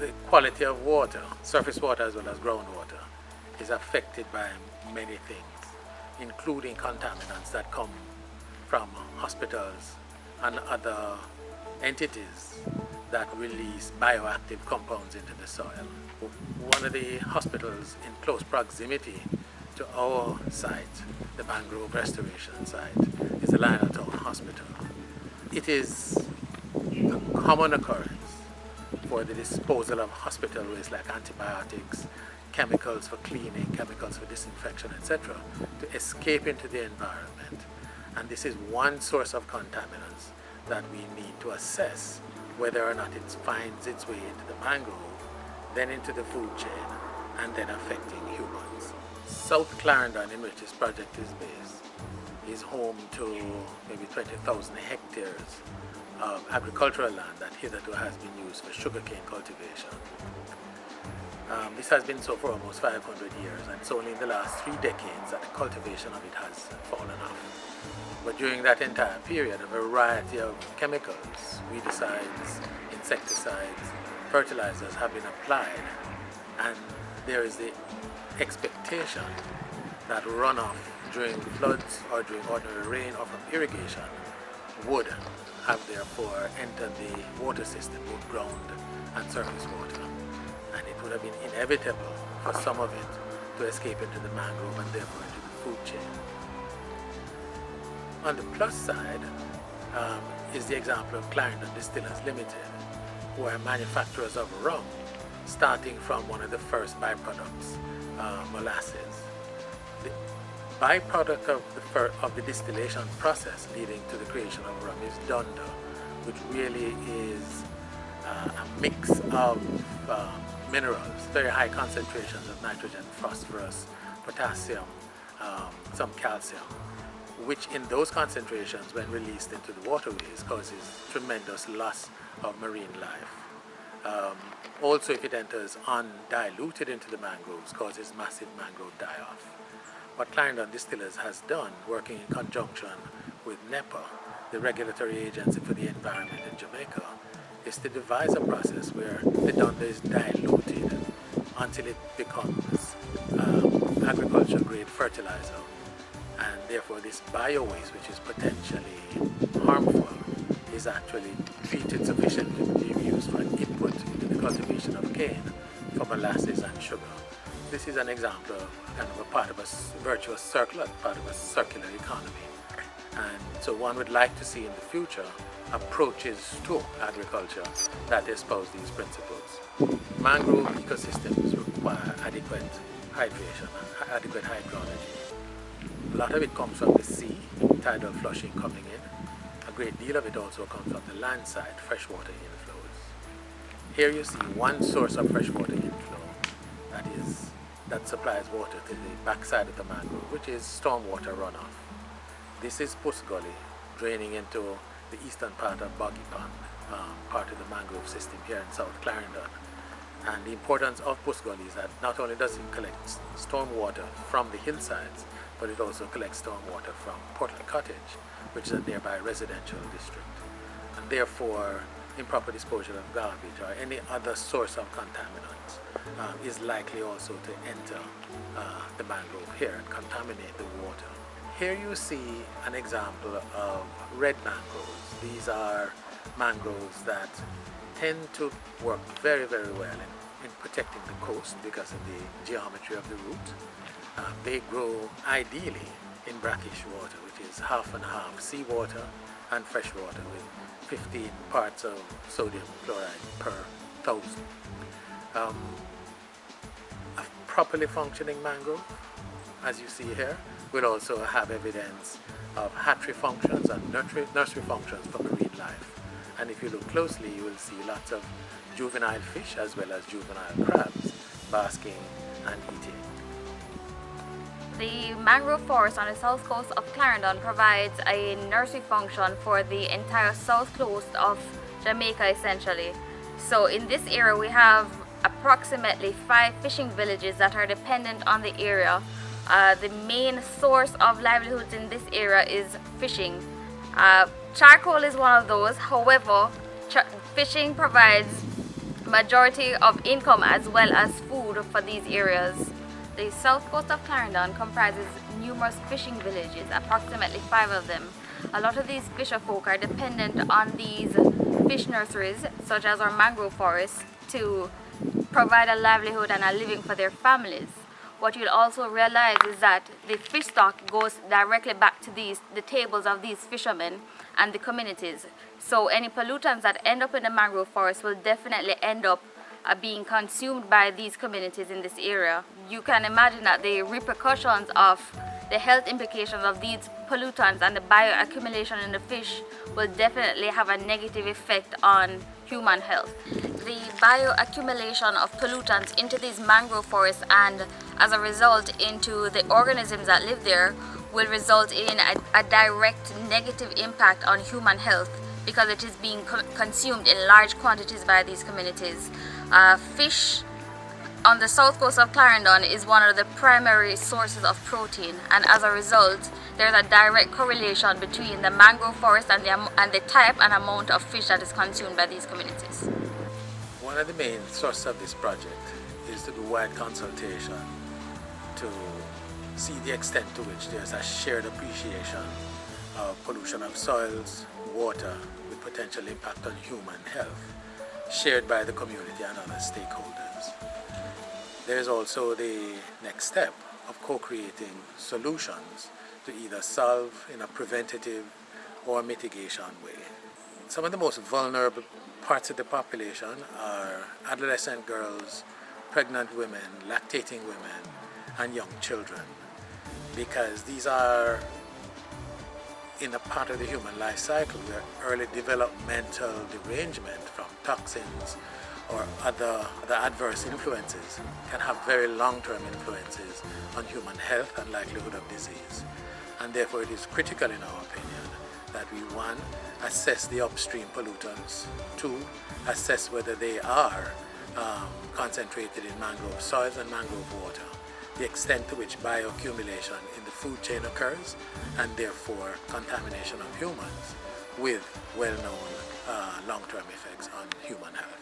the quality of water, surface water as well as groundwater, is affected by many things, including contaminants that come from hospitals and other entities that release bioactive compounds into the soil. One of the hospitals in close proximity to our site, the Mangrove restoration site, is the Town Hospital. It is a common occurrence for the disposal of hospital waste like antibiotics, chemicals for cleaning, chemicals for disinfection, etc., to escape into the environment. And this is one source of contaminants that we need to assess whether or not it finds its way into the mangrove, then into the food chain, and then affecting humans. South Clarendon, in which this project is based, is home to maybe 20,000 hectares of agricultural land that hitherto has been used for sugarcane cultivation. This has been so for almost 500 years, and it's only in the last 3 decades that the cultivation of it has fallen off. But during that entire period, a variety of chemicals, weedicides, insecticides, fertilizers have been applied, and there is the expectation that runoff during floods or during ordinary rain or from irrigation would have therefore entered the water system, both ground and surface water, and it would have been inevitable for some of it to escape into the mangrove and therefore into the food chain. On the plus side is the example of Clarendon Distillers Limited, who are manufacturers of rum, starting from one of the first byproducts, molasses. The byproduct of the distillation process leading to the creation of rum is dunder, which really is a mix of minerals, very high concentrations of nitrogen, phosphorus, potassium, some calcium, which in those concentrations, when released into the waterways, causes tremendous loss of marine life. Also, if it enters undiluted into the mangroves, causes massive mangrove die-off. What Clarendon Distillers has done, working in conjunction with NEPA, the regulatory agency for the environment in Jamaica, is to devise a process where the dunder is diluted until it becomes agriculture-grade fertilizer. And therefore this bio-waste, which is potentially harmful, is actually treated sufficiently to be used for an input into the cultivation of cane for molasses and sugar. This is an example of kind of a part of a virtuous circle, part of a circular economy. And so one would like to see in the future approaches to agriculture that espouse these principles. Mangrove ecosystems require adequate hydration and adequate hydrology. A lot of it comes from the sea, tidal flushing coming in. A great deal of it also comes from the land side, freshwater inflows. Here you see one source of freshwater inflow that supplies water to the backside of the mangrove, which is stormwater runoff. This is Puss Gully, draining into the eastern part of Boggy Pond, part of the mangrove system here in South Clarendon. And the importance of Puss Gully is that not only does it collect stormwater from the hillsides, but it also collects stormwater from Portland Cottage, which is a nearby residential district. And therefore, improper disposal of garbage or any other source of contaminants is likely also to enter the mangrove here and contaminate the water. Here you see an example of red mangroves. These are mangroves that tend to work very, very well in protecting the coast because of the geometry of the root. They grow ideally in brackish water, which is half and half seawater and fresh water with 15 parts of sodium chloride per 1,000. A properly functioning mangrove, as you see here, will also have evidence of hatchery functions and nursery functions for marine life. And if you look closely, you will see lots of juvenile fish as well as juvenile crabs basking and eating. The mangrove forest on the south coast of Clarendon provides a nursery function for the entire south coast of Jamaica essentially. So in this area we have approximately 5 fishing villages that are dependent on the area. The main source of livelihoods in this area is fishing. Charcoal is one of those. However, fishing provides majority of income as well as food for these areas. The south coast of Clarendon comprises numerous fishing villages, approximately 5 of them. A lot of these fisherfolk are dependent on these fish nurseries, such as our mangrove forests, to provide a livelihood and a living for their families. What you'll also realize is that the fish stock goes directly back to the tables of these fishermen and the communities. So any pollutants that end up in the mangrove forest will definitely end up being consumed by these communities in this area. You can imagine that the repercussions of the health implications of these pollutants and the bioaccumulation in the fish will definitely have a negative effect on human health. The bioaccumulation of pollutants into these mangrove forests and as a result into the organisms that live there will result in a direct negative impact on human health because it is being consumed in large quantities by these communities. Fish on the south coast of Clarendon is one of the primary sources of protein, and as a result there's a direct correlation between the mangrove forest and the type and amount of fish that is consumed by these communities. One of the main sources of this project is to do wide consultation to see the extent to which there's a shared appreciation of pollution of soils, water, with potential impact on human health, shared by the community and other stakeholders. There's also the next step of co-creating solutions to either solve in a preventative or mitigation way. Some of the most vulnerable parts of the population are adolescent girls, pregnant women, lactating women, and young children, because these are in a part of the human life cycle where early developmental derangement from toxins or other adverse influences can have very long-term influences on human health and likelihood of disease. And therefore it is critical in our opinion that we, 1, assess the upstream pollutants, 2, assess whether they are concentrated in mangrove soils and mangrove water, the extent to which bioaccumulation in the food chain occurs, and therefore contamination of humans with well-known long-term effects on human health.